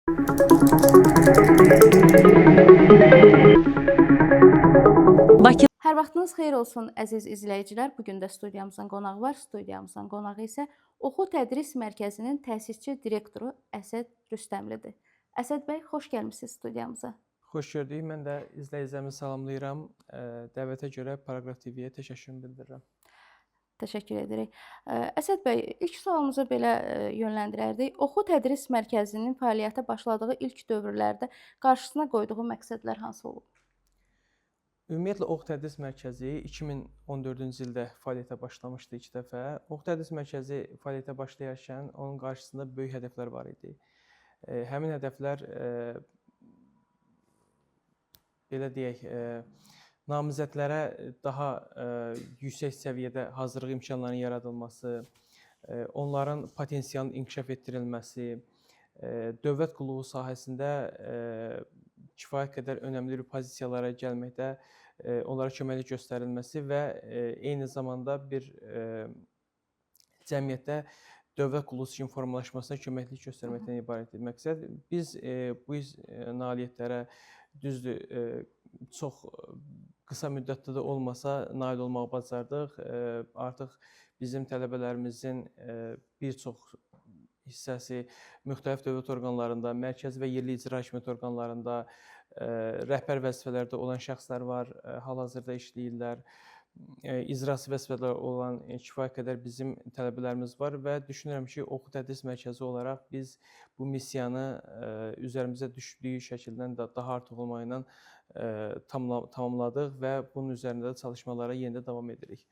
Bakı Hər vaxtınız xeyir olsun əziz izləyicilər. Bu gün də studiyamızın qonağı var. Studiyamızın qonağı isə Oxu Tədris Mərkəzinin təsisçi direktoru Əsəd Rüstəmlidir. Əsəd bəy, xoş gəlmisiniz studiyamıza. Xoş gördük. Mən də izləyicilərimi salamlayıram. Dəvətə görə Paraqraf TV-yə təşəkkürümü bildirirəm. Təşəkkür edirik. Əsəd bəy, ilk sualımızı belə yönləndirərdik. Oxu Tədris Mərkəzinin fəaliyyətə başladığı ilk dövrlərdə qarşısına qoyduğu məqsədlər hansı olub? Ümumiyyətlə, Oxu Tədris Mərkəzi 2014-cü ildə fəaliyyətə başlamışdı ilk dəfə. Oxu Tədris Mərkəzi fəaliyyətə başlayarkən onun qarşısında böyük hədəflər var idi. Həmin hədəflər belə deyək, namizədlərə daha yüksək səviyyədə hazırlıq imkanlarının yaradılması, onların potensialının inkişaf etdirilməsi, dövlət qulluğu sahəsində kifayət qədər önəmli bir pozisiyalara gəlməkdə onlara köməklik göstərilməsi və eyni zamanda bir cəmiyyətdə dövlət qulluğu sisteminin formalaşmasına köməklik göstərməkdən ibarətdir məqsəd. Biz bu nailiyyətlərə düzdür, çox qısa müddətdə də olmasa nail olmağı bacardıq. Artıq bizim tələbələrimizin bir çox hissəsi müxtəlif dövlət orqanlarında, mərkəzi və yerli icra hakimiyyət orqanlarında rəhbər vəzifələrdə olan şəxslər var, hal-hazırda işləyirlər. İcrası vəzifələr olan kifayət qədər bizim tələbələrimiz var və düşünürəm ki, Oxu Tədris Mərkəzi olaraq biz bu missiyanı üzərimizə düşdüyü şəkildən də daha artıq olmağı ilə tamamladıq və bunun üzərində də çalışmalara yenidə davam edirik.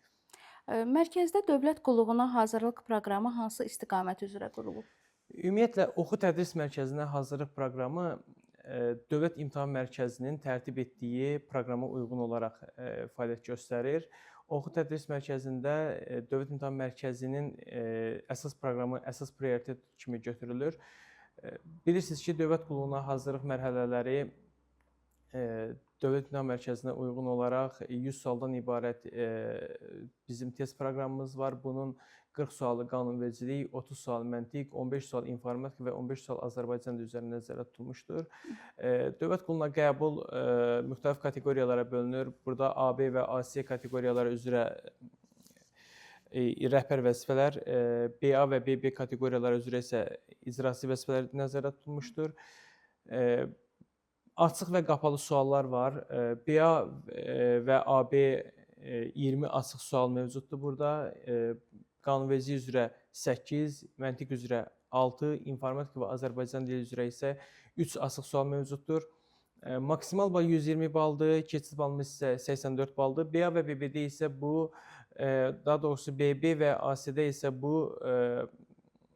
Mərkəzdə dövlət qulluğuna hazırlıq proqramı hansı istiqamət üzrə qurulub? Ümumiyyətlə, Oxu Tədris Mərkəzinə hazırlıq proqramı Dövlət İmtahan Mərkəzinin tərtib etdiyi proqrama uyğun olaraq fəaliyyət göstərir. Oxu Tədris Mərkəzində Dövlət İmtahan Mərkəzinin əsas proqramı, əsas prioritet kimi götürülür. Bilirsiniz ki, dövlət qulluğuna hazırlıq mərhələləri Dövlət İmtahan Mərkəzinə uyğun olaraq 100 sualdan ibarət bizim test proqramımız var. Bunun 40 sualı qanunvericilik, 30 sual məntiq, 15 sual informatika və 15 sual Azərbaycan dili üzərində nəzərdə tutulmuşdur. Dövlət qulluğuna qəbul müxtəlif kateqoriyalara bölünür. Burada AB və AC kateqoriyaları üzrə rəhbər vəzifələr, BA və BB kateqoriyaları üzrə isə icrası vəzifələr nəzərdə tutulmuşdur. Açıq və qapalı suallar var. BA və AB 20 açıq sual mövcuddur burada. Qanunvericilik üzrə 8, məntiq üzrə 6, informatika və Azərbaycan dili üzrə isə 3 açıq sual mövcuddur. Maksimal bal 120 baldır, keçid balımız isə 84 baldır. BA və BB-də isə bu, daha doğrusu BB və AC-də isə bu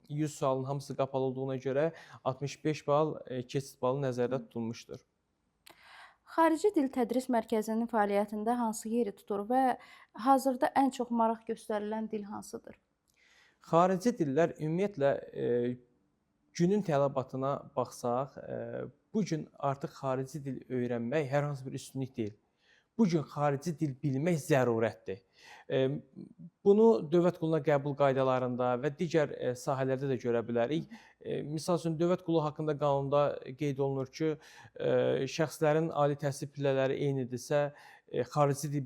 100 sualın hamısı qapalı olduğuna görə 65 bal keçid balı nəzərdə tutulmuşdur. Xarici dil tədris mərkəzinin fəaliyyətində hansı yeri tutur və hazırda ən çox maraq göstərilən dil hansıdır? Xarici dillər ümumiyyətlə günün tələbatına baxsaq, bu gün artıq xarici dil öyrənmək hər hansı bir üstünlük deyil. Bu gün xarici dil bilmək zərurətdir. Bunu dövlət qulluğuna qəbul qaydalarında və digər sahələrdə də görə bilərik. Misal üçün, dövlət qulluğu haqqında qanunda qeyd olunur ki, şəxslərin ali təhsil pillələri eynidirsə, xarici dil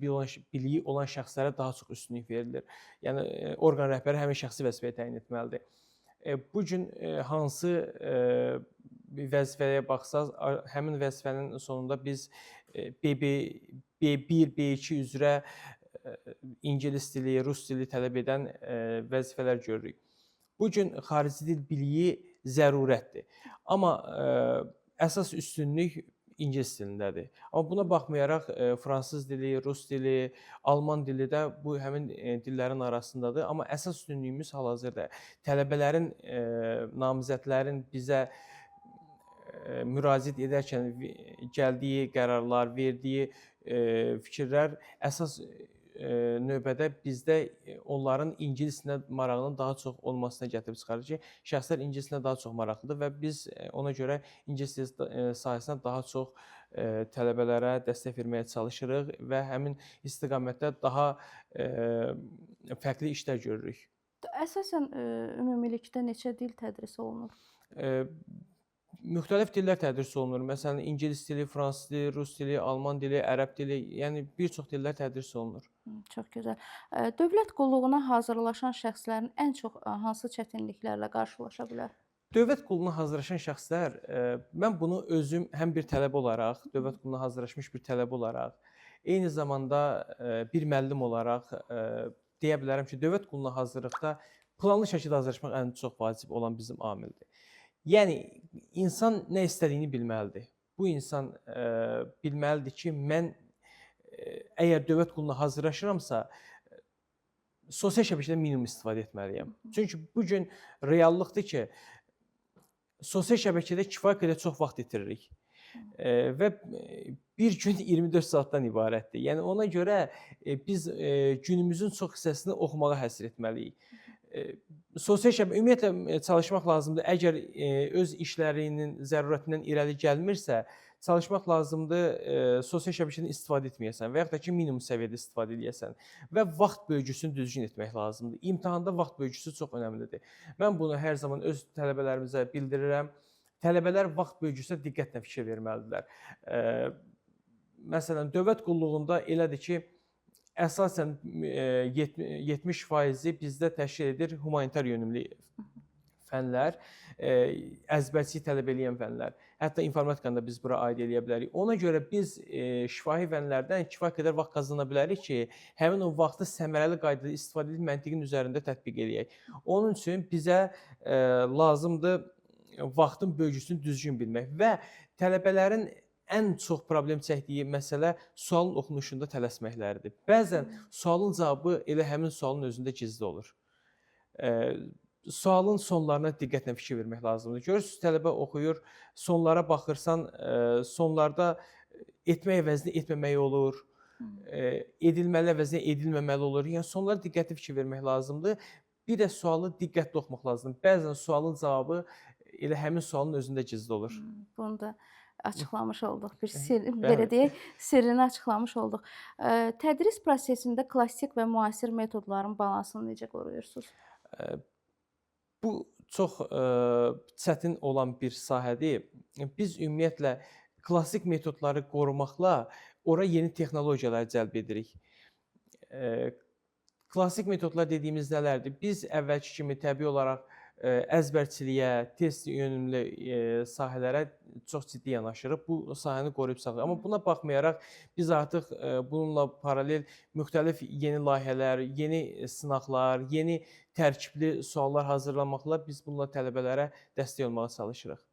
biliyi olan şəxslərə daha çox üstünlük verilir. Yəni, orqan rəhbəri həmin şəxsi vəzifəyə təyin etməlidir. Bu gün hansı vəzifəyə baxsaq, həmin vəzifənin sonunda biz B1, B2 üzrə ingilis dili, rus dili tələb edən vəzifələr görürük. Bu gün xarici dil biliyi zərurətdir. Amma əsas üstünlük ingilis dilindədir. Amma buna baxmayaraq fransız dili, rus dili, alman dili də bu həmin dillərin arasındadır. Amma əsas üstünlüyümüz hal-hazırda tələbələrin, namizədlərin bizə müraciət edərkən gəldiyi qərarlar, verdiyi fikirlər əsas növbədə bizdə onların ingilislə marağının daha çox olmasına gətirib çıxarır ki, şəxslər ingilislə daha çox maraqlıdır və biz ona görə ingilis sahəsinə daha çox tələbələrə dəstək verməyə çalışırıq və həmin istiqamətdə daha fərqli işlər görürük. Əsasən ümumilikdə neçə dil tədris olunur? müxtəlif dillər tədris olunur. Məsələn, ingilis dili, fransız dili, rus dili, alman dili, ərəb dili, yəni bir çox dillər tədris olunur. Çox gözəl. Dövlət qulluğuna hazırlaşan şəxslərin ən çox hansı çətinliklərlə qarşılaşa bilər? Dövlət qulluğuna hazırlaşan şəxslər, mən bunu özüm həm bir tələbə olaraq, dövlət qulluğuna hazırlaşmış bir tələbə olaraq, eyni zamanda bir müəllim olaraq deyə bilərəm ki, dövlət qulluğuna hazırlıqda planlı şəkildə hazırlaşmaq ən çox vacib olan bizim amildir. Yəni insan nə istədiyini bilməlidir. Bu insan bilməlidir ki, mən əgər dövlət qulluğuna hazırlaşıramsa, sosial şəbəkədən minimum istifadə etməliyəm. Çünki bu gün reallıqdır ki, sosial şəbəkədə kifayət qədər çox vaxt itiririk. Və bir gün 24 saatdan ibarətdir. Yəni ona görə biz günümüzün çox hissəsini oxumağa həsr etməliyik. Sosial şəbəkə ümumiyyətlə çalışmaq lazımdır. Əgər öz işlərinin zərurətindən irəli gəlmirsə, çalışmaq lazımdır sosial şəbəkədən istifadə etməyəsən və yaxud da ki, minimum səviyyədə istifadə edəsən və vaxt bölgüsünü düzgün etmək lazımdır. İmtahanda vaxt bölgüsü çox önəmlidir. Mən bunu hər zaman öz tələbələrimizə bildirirəm. Tələbələr vaxt bölgüsünə diqqətlə fikir verməlidirlər. Məsələn, dövlət qulluğunda elədir ki, əsasən 70% bizdə təşkil edir humanitar yönümlü fənlər, əzbərçilik tələb eləyən fənlər. Hətta informatikanı da biz bura aid eləyə bilərik. Ona görə biz şifahi fənlərdən kifayət qədər vaxt qazana bilərik ki, həmin o vaxtı səmərəli qaydada istifadə edib məntiqin üzərində tətbiq eləyək. Onun üçün bizə lazımdır vaxtın bölgüsünü düzgün bilmək və tələbələrin ən çox problem çəkdiyi məsələ sualın oxunuşunda tələsməkləridir. Bəzən sualın cavabı elə həmin sualın özündə gizli olur. Sualın sonlarına diqqətlə fikir vermək lazımdır. Görürsünüz, tələbə oxuyur, sonlara baxırsan, sonlarda etmək əvəzinə etməmək olur, edilməli əvəzinə edilməməli olur. Yəni sonlara diqqətli fikir vermək lazımdır. Bir də sualı diqqətli oxumaq lazımdır. Bəzən sualın cavabı elə həmin sualın özündə gizli olur. Bunu da açıqlamış olduq. Bir sir, belə deyək, sirrini açıqlamış olduq. Tədris prosesində klassik və müasir metodların balansını necə qoruyursunuz? Bu çox çətin olan bir sahədir. Biz ümumiyyətlə klassik metodları qorumaqla ora yeni texnologiyalar cəlb edirik. Klassik metodlar dediyimiz nələrdir? Biz əvvəlki kimi təbii olaraq əzbərçiliyə, test yönümlü sahələrə çox ciddi yanaşırıq. Bu sahəni qoruyub saxlayırıq. Amma buna baxmayaraq biz artıq bununla paralel müxtəlif yeni layihələr, yeni sınaqlar, yeni tərkibli suallar hazırlamaqla biz bununla tələbələrə dəstək olmağa çalışırıq.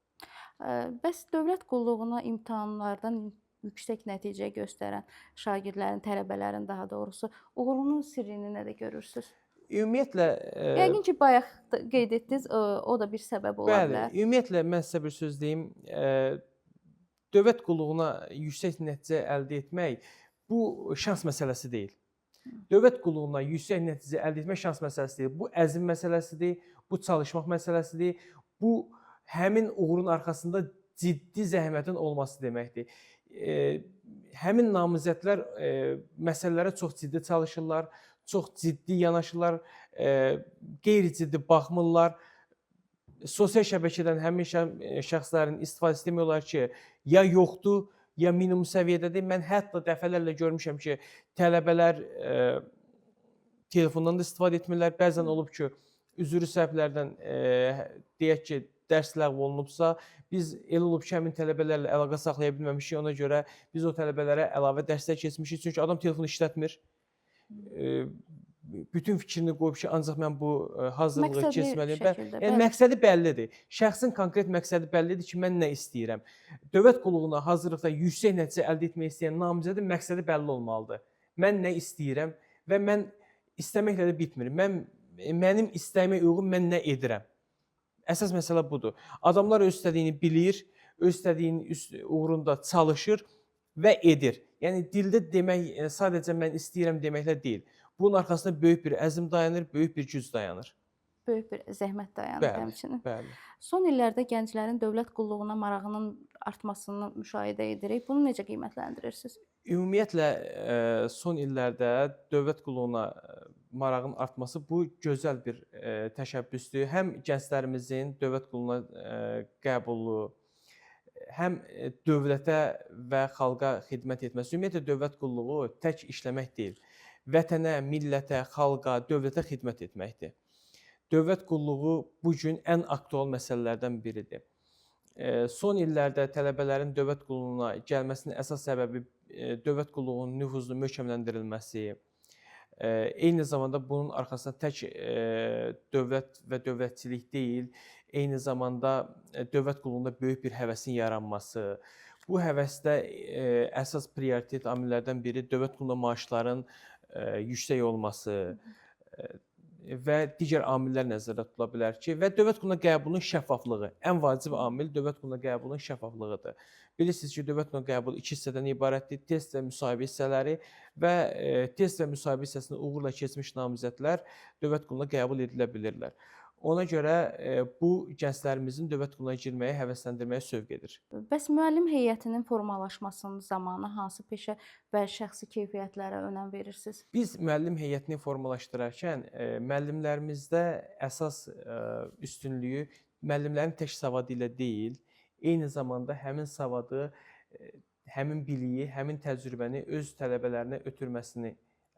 Bəs dövlət qulluğuna imtahanlardan yüksək nəticə göstərən şagirdlərin, tələbələrin daha doğrusu uğurunun sirrini nədə görürsünüz? Ümumiyyətlə yəqin ki, bayaq qeyd etdiniz, o da bir səbəb ola bilər. Bəli, ümumiyyətlə mən sizə bir söz deyim. Dövlət qulluğuna yüksək nəticə əldə etmək bu şans məsələsi deyil. Dövlət qulluğuna yüksək nəticə əldə etmək şans məsələsi deyil. Bu əzm məsələsidir, bu çalışmaq məsələsidir. Bu həmin uğurun arxasında ciddi zəhmətin olması deməkdir. Həmin namizədlər məsələlərə çox ciddi çalışırlar, çox ciddi yanaşırlar, qeyri-ciddi baxmırlar. Sosial şəbəkədən həmin şəxslərin istifadəsi demək olar ki, ya yoxdur, ya minimum səviyyədədir. Mən hətta dəfələrlə görmüşəm ki, tələbələr telefondan da istifadə etmirlər. Bəzən olub ki, üzrü səhvlərdən deyək ki, dərs ləğv olunubsa, biz elə olub ki, həmin tələbələrlə əlaqə saxlaya bilməmişik. Ona görə biz o tələbələrə əlavə dərslər keçmişik. Çünki adam telefonu işlətmir. Bütün fikrini qoyub ki, ancaq mən bu hazırlığı keçməliyəm. Yəni məqsədi bəllidir. Şəxsin konkret məqsədi bəllidir ki, mən nə istəyirəm. Dövlət qulluğuna hazırlıqda yüksək nəticə əldə etmək istəyən namizədin məqsədi bəlli olmalıdır. Mən nə istəyirəm və mən istəməklə də bitmir. Mənim istəyimə uyğun mən nə edirəm. Əsas məsələ budur. Adamlar öz istədiyini bilir, öz istədiyinin uğrunda çalışır və edir. Yəni dildə demək sadəcə mən istəyirəm deməklə deyil. Bunun arxasında böyük bir əzm dayanır, böyük bir güc dayanır. Böyük bir zəhmət dayanır həmçinin. Bəli. Son illərdə gənclərin dövlət qulluğuna marağının artmasını müşahidə edirik. Bunu necə qiymətləndirirsiniz? Ümumiyyətlə son illərdə dövlət qulluğuna marağın artması bu gözəl bir təşəbbüsdür. Həm gənclərimizin dövlət qulluğuna qəbulu, həm dövlətə və xalqa xidmət etməsi, ümumiyyətlə dövlət qulluğu tək işləmək deyil. Vətənə, millətə, xalqa, dövlətə xidmət etməkdir. Dövlət qulluğu bu gün ən aktual məsələlərdən biridir. Son illərdə tələbələrin dövlət qulluğuna gəlməsinin əsas səbəbi dövlət qulluğunun nüfuzunun möhkəmləndirilməsi, eyni zamanda bunun arxasında tək dövlət və dövlətçilik deyil, eyni zamanda dövlət qulluğunda böyük bir həvəsin yaranması. Bu həvəsdə əsas prioritet amillərdən biri dövlət qulluğunda maaşların yüksək olması və digər amillər nəzərdə tutula bilər ki, və dövlət qulluğuna qəbulun şəffaflığı. Ən vacib amil dövlət qulluğuna qəbulun şəffaflığıdır. Bilirsiniz ki, dövlət qulluğuna qəbul 2 hissədən ibarətdir. Test və müsahibə hissələri və test və müsahibə hissəsini uğurla keçmiş namizədlər dövlət qulluğuna qəbul edilə bilirlər. Ona görə bu gənclərimizin dövlət qulluğuna girməyə, həvəsləndirməyə sövq edir. Bəs müəllim heyətinin formalaşmasının zamanı hansı peşə və şəxsi keyfiyyətlərə önəm verirsiniz? Biz müəllim heyətini formalaşdırarkən müəllimlərimizdə əsas üstünlüyü müəllimlərin tək savadı ilə deyil, eyni zamanda həmin savadı, həmin biliyi, həmin təcrübəni öz tələbələrinə ötürməsini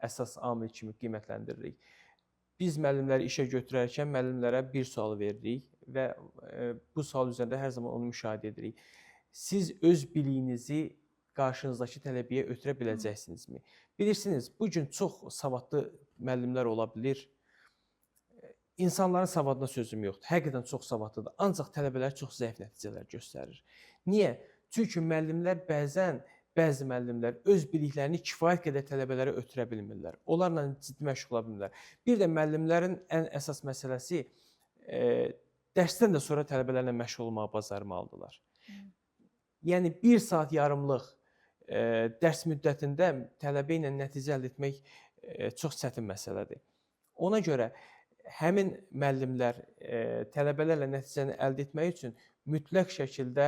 əsas amil kimi qiymətləndiririk. Biz müəllimləri işə götürərkən müəllimlərə bir sual veririk və bu sual üzərində hər zaman onu müşahidə edirik. Siz öz biliyinizi qarşınızdakı tələbəyə ötürə biləcəksinizmi? Bilirsiniz, bu gün çox savadlı müəllimlər ola bilir. İnsanların savadına sözüm yoxdur. Həqiqətən çox savadlıdır. Ancaq tələbələr çox zəif nəticələr göstərir. Niyə? Çünki müəllimlər bəzi müəllimlər öz biliklərini kifayət qədər tələbələrə ötürə bilmirlər. Onlarla ciddi məşğul ola bilmirlər. Bir də müəllimlərin ən əsas məsələsi dərsdən də sonra tələbələrlə məşğul olmağı bacarmalıdırlar. Yəni 1 saat yarımlıq dərs müddətində tələbə ilə nəticə əldə etmək çox çətin məsələdir. Ona görə həmin müəllimlər tələbələrlə nəticəni əldə etmək üçün mütləq şəkildə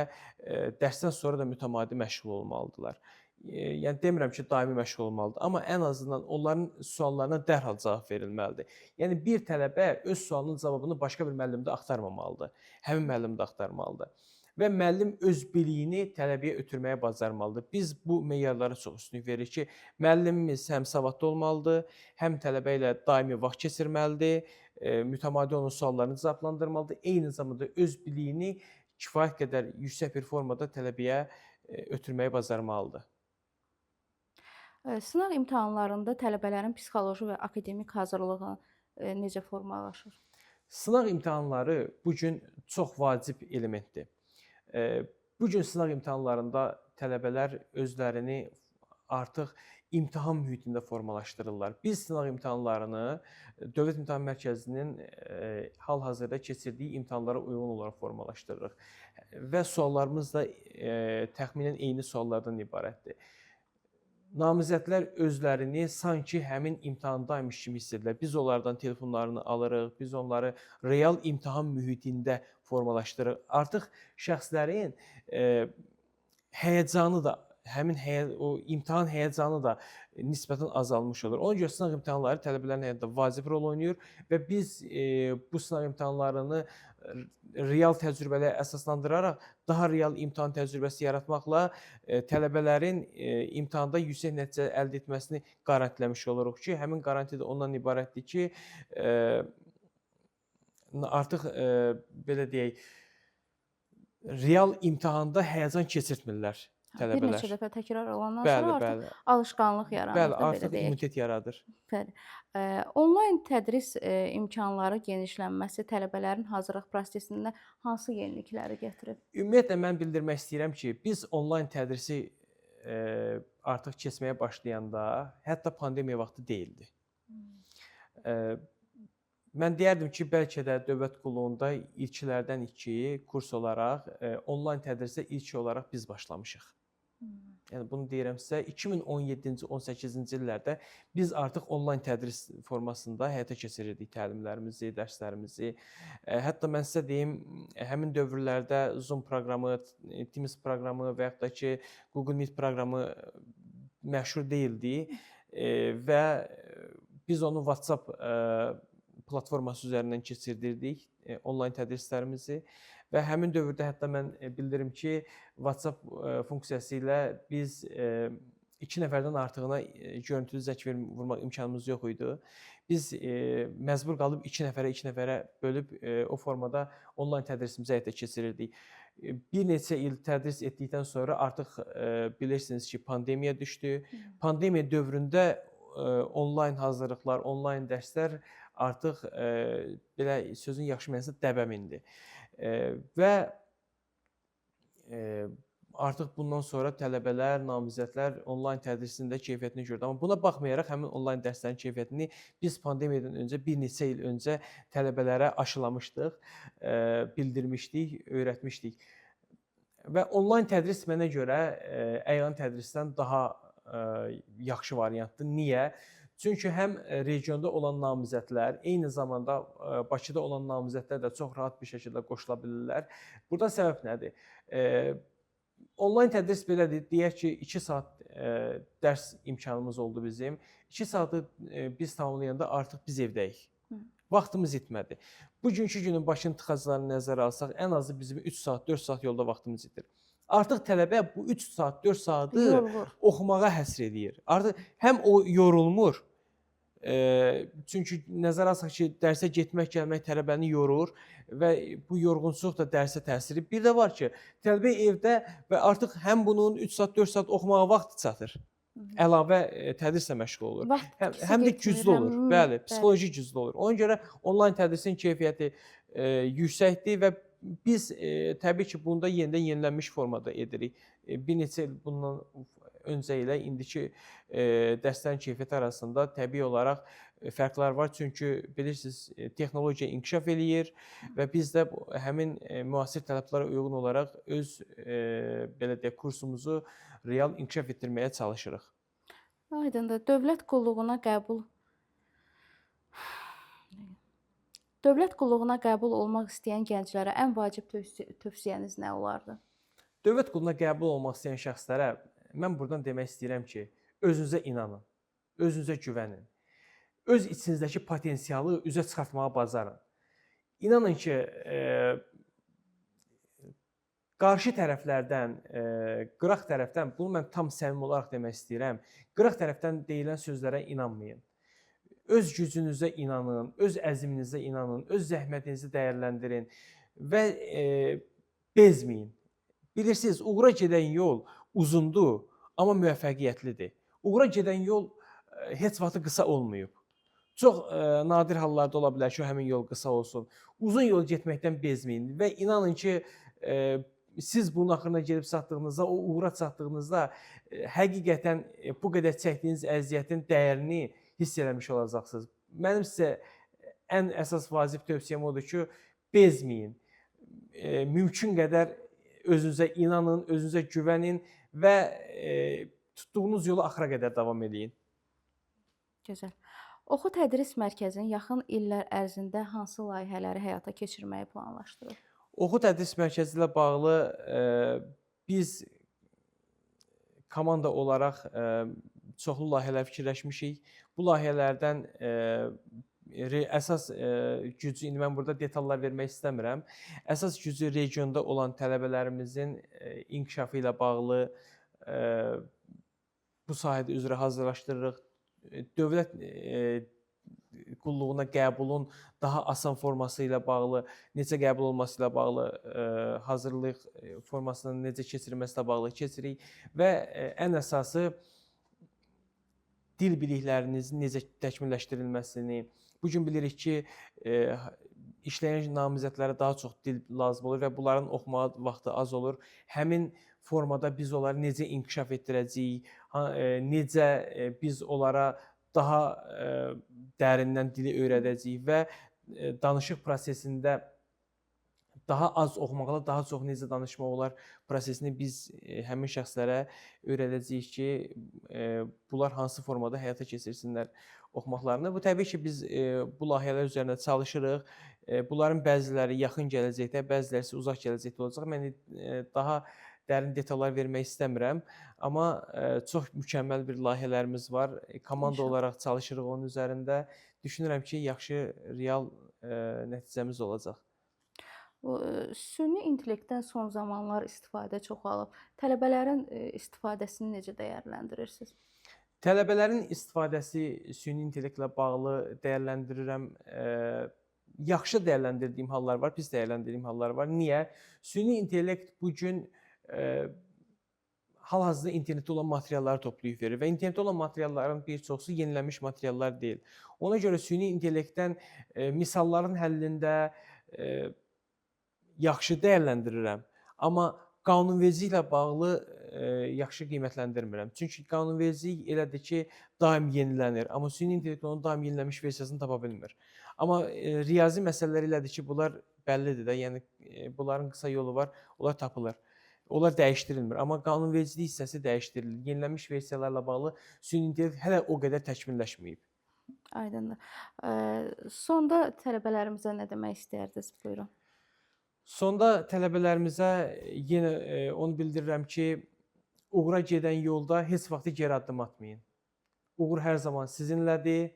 dərsdən sonra da mütəmadi məşğul olmalıdırlar. Yəni demirəm ki, daimi məşğul olmalıdır, amma ən azından onların suallarına dərhal cavab verilməlidir. Yəni bir tələbə öz sualının cavabını başqa bir müəllimdə axtarmamalıdır. Həmin müəllimdə axtarmalıdır. Və müəllim öz biliyini tələbəyə ötürməyə bacarmalıdır. Biz bu meyarlara çox üstünlük veririk ki, müəllimimiz həm savadlı olmalıdır, həm tələbə ilə daimi vaxt keçirməlidir, mütəmadi onun suallarını cavablandırmalıdır, eyni zamanda öz biliyini kifayət qədər yüksək bir formada tələbəyə ötürməyi bacarmalıdır. Sınaq imtahanlarında tələbələrin psixoloji və akademik hazırlığı necə formalaşır? Sınaq imtahanları bu gün çox vacib elementdir. Bu gün sınaq imtahanlarında tələbələr özlərini artıq imtahan mühitində formalaşdırırlar. Biz sınaq imtahanlarını Dövlət İmtahan Mərkəzinin hal-hazırda keçirdiyi imtahanlara uyğun olaraq formalaşdırırıq. Və suallarımız da təxminən eyni suallardan ibarətdir. Namizədlər özlərini sanki həmin imtahandaymış kimi hiss edirlər. Biz onlardan telefonlarını alırıq, biz onları real imtahan mühitində formalaşdırırıq. Artıq şəxslərin həyəcanı da, həmin o imtahan həyəcanı da nisbətən azalmış olur. Ona görə sınaq imtahanları tələbələrin həyatında vacib rol oynayır və biz bu sınaq imtahanlarını real təcrübələrə əsaslandıraraq daha real imtahan təcrübəsi yaratmaqla tələbələrin imtahanda yüksək nəticə əldə etməsini garantiləmiş oluruq ki, həmin garanti də ondan ibarətdir ki, artıq belə deyək, real imtahanda həyəcan keçirtmirlər tələbələr. Bir neçə dəfə təkrar olandan sonra artıq alışqanlıq yaranır. Bəli, artıq immunitet yaradır. Bəli. Onlayn tədris imkanları genişlənməsi tələbələrin hazırlıq prosesində hansı yenilikləri gətirib? Ümumiyyətlə mən bildirmək istəyirəm ki, biz onlayn tədrisi artıq keçməyə başlayanda, hətta pandemiya vaxtı deyildi. Mən deyərdim ki, bəlkə də dövlət qulluğunda ilklərdən kurs olaraq onlayn tədrisə ilk olaraq biz başlamışıq. Yəni bunu deyirəm sizə, 2017-ci, 18-ci illərdə biz artıq onlayn tədris formasında həyata keçirirdik təlimlərimizi, dərslərimizi. Hətta mən sizə deyim, həmin dövrlərdə Zoom proqramı, Teams proqramı və yaxud da ki, Google Meet proqramı məşhur deyildi və biz onu WhatsApp platforması üzərindən keçirdirdik onlayn tədrislərimizi və həmin dövrdə hətta mən bildirim ki, WhatsApp funksiyası ilə biz 2 nəfərdən artığına görüntülü zəng vurmaq imkanımız yox idi. Biz məcbur qalıb 2 nəfərə bölüb o formada onlayn tədrisimizi həyata keçirirdik. Bir neçə il tədris etdikdən sonra artıq bilirsiniz ki, pandemiya düşdü. Pandemiya dövründə onlayn hazırlıqlar, onlayn dərslər artıq belə sözün yaxşı mənasında dəbə mindi. Və artıq bundan sonra tələbələr, namizədlər onlayn tədrisin də keyfiyyətini gördü. Amma buna baxmayaraq həmin onlayn dərslərin keyfiyyətini biz pandemiyadan öncə bir neçə il öncə tələbələrə aşılamışdıq, bildirmişdik, öyrətmişdik. Və onlayn tədris mənə görə əyani tədrisdən daha yaxşı variantdır. Niyə? Çünki həm regionda olan namizədlər, eyni zamanda Bakıda olan namizədlər də çox rahat bir şəkildə qoşula bilirlər. Burada səbəb nədir? Onlayn tədris belədir, deyək ki, 2 saat dərs imkanımız oldu bizim. 2 saatı biz tamamlayanda artıq biz evdəyik. Vaxtımız itmədi. Bugünkü günün başın tıxaclarını nəzərə alsaq, ən azı bizim 3 saat, 4 saat yolda vaxtımız itir. Artıq tələbə bu 3 saat, 4 saatı oxumağa həsr edir. Artıq həm o yorulmur, çünki nəzərə alsaq ki, dərsə getmək, gəlmək tələbəni yorur və bu yorğunluq da dərsə təsir edir. Bir də var ki, tələbə evdə və artıq həm bunun 3 saat, 4 saat oxumağa vaxt çatır. Əlavə tədrislə məşğul olur. Həm də güclü olur. Bəli, psixoloji güclü olur. Ona görə onlayn tədrisin keyfiyyəti yüksəkdir və biz təbii ki, bunda yenidən yenilənmiş formada edirik. Bir neçə il bundan öncə ilə indiki dərslərin keyfiyyəti arasında təbii olaraq fərqlər var. Çünki bilirsiniz, texnologiya inkişaf eləyir və biz də həmin müasir tələblərə uyğun olaraq öz belə deyək, kursumuzu real inkişaf etdirməyə çalışırıq. Aydındır. Dövlət qulluğuna qəbul olmaq istəyən gənclərə ən vacib tövsiyəniz nə olardı? Dövlət qulluğuna qəbul olmaq istəyən şəxslərə mən buradan demək istəyirəm ki, özünüzə inanın, özünüzə güvənin. Öz içinizdəki potensialı üzə çıxartmağa bacarın. İnanın ki, qarşı tərəflərdən, qıraq tərəfdən, bunu mən tam səmimi olaraq demək istəyirəm, qıraq tərəfdən deyilən sözlərə inanmayın. Öz gücünüzə inanın, öz əzminizə inanın, öz zəhmətinizi dəyərləndirin və bezməyin. Bilirsiniz, uğura gedən yol uzundur, amma müvəffəqiyyətlidir. Uğura gedən yol heç vaxt qısa olmayıb. Çox nadir hallarda ola bilər ki, həmin yol qısa olsun. Uzun yol getməkdən bezməyin və inanın ki, siz bunun axırına gedib çatdığınızda, o uğura çatdığınızda həqiqətən bu qədər çəkdiyiniz əziyyətin dəyərini hiss eləmiş olacaqsınız. Mənim sizə ən əsas vacib tövsiyəm odur ki, bezməyin. Mümkün qədər özünüzə inanın, özünüzə güvənin və tutduğunuz yolu axıra qədər davam edin. Gözəl. Oxu Tədris Mərkəzinin yaxın illər ərzində hansı layihələri həyata keçirməyi planlaşdırır? Oxu Tədris Mərkəzi ilə bağlı biz komanda olaraq çoxlu layihələr fikirləşmişik. Bu layihələrdən əsas gücü, indi mən burada detallar vermək istəmirəm. Əsas gücü regionda olan tələbələrimizin inkişafı ilə bağlı bu sahədə üzrə hazırlaşdırırıq. Dövlət qulluğuna qəbulun daha asan forması ilə bağlı, necə qəbul olması ilə bağlı hazırlıq formasının necə keçirilməsi ilə bağlı keçirik və ən əsası dil biliklərinizin necə təkmilləşdirilməsini. Bugün bilirik ki, işləyən namizədlərə daha çox dil lazım olur və bunların oxumağa vaxtı az olur. Həmin formada biz onları necə inkişaf etdirəcəyik, necə biz onlara daha dərindən dili öyrədəcəyik və danışıq prosesində daha az oxumaqla daha çox necə danışmaq olar prosesini biz həmin şəxslərə öyrədəcəyik ki, bunlar hansı formada həyata keçirsinlər oxumaqlarını. Bu təbii ki, biz bu layihələr üzərində çalışırıq. Bunların bəziləri yaxın gələcəkdə, bəziləri isə uzaq gələcəkdə olacaq. Mən daha dərin detallar vermək istəmirəm, amma çox mükəmməl bir layihələrimiz var. Komanda olaraq çalışırıq onun üzərində. Düşünürəm ki, yaxşı real nəticəmiz olacaq. Süni intellektdən son zamanlar istifadə çoxalıb. Tələbələrin istifadəsini necə dəyərləndirirsiniz? Tələbələrin istifadəsi süni intellektlə bağlı dəyərləndirirəm. Yaxşı dəyərləndirdiyim hallar var, pis dəyərləndirdiyim hallar var. Niyə? Süni intellekt bu gün hal-hazırda internetdə olan materialları toplayıb verir və internetdə olan materialların bir çoxusu yenilənmiş materiallar deyil. Ona görə süni intellektdən misalların həllində yaxşı dəyərləndirirəm, amma qanunvericiliklə bağlı yaxşı qiymətləndirmirəm. Çünki qanunvericilik elədir ki, daim yenilənir, amma süni intellekt onun daim yenilənmiş versiyasını tapa bilmir. Amma riyazi məsələlər elədir ki, bunlar bəllidir də, yəni bunların qısa yolu var, onlar tapılır. Onlar dəyişdirilmir, amma qanunvericilik hissəsi dəyişdirilir. Yenilənmiş versiyalarla bağlı süni intellekt hələ o qədər təkmilləşməyib. Aydındır. Sonda tələbələrimizə nə demək istəyərdiniz? Buyurun. Sonda tələbələrimizə yenə onu bildirirəm ki, uğura gedən yolda heç vaxt geri addım atmayın. Uğur hər zaman sizinlədir.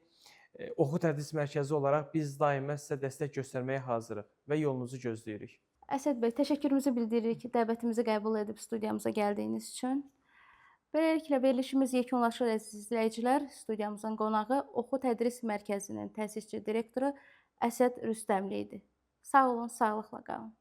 Oxu Tədris Mərkəzi olaraq biz daimə sizə dəstək göstərməyə hazırıq və yolunuzu gözləyirik. Əsəd bəy, təşəkkürümüzü bildiririk ki, dəvətimizi qəbul edib studiyamıza gəldiyiniz üçün. Beləliklə, verilişimiz yekunlaşır əziz izləyicilər. Studiyamızın qonağı Oxu Tədris Mərkəzinin təsisçi direktoru Əsəd Rüstəmli idi. Sağ olun, sağlıqla qalın.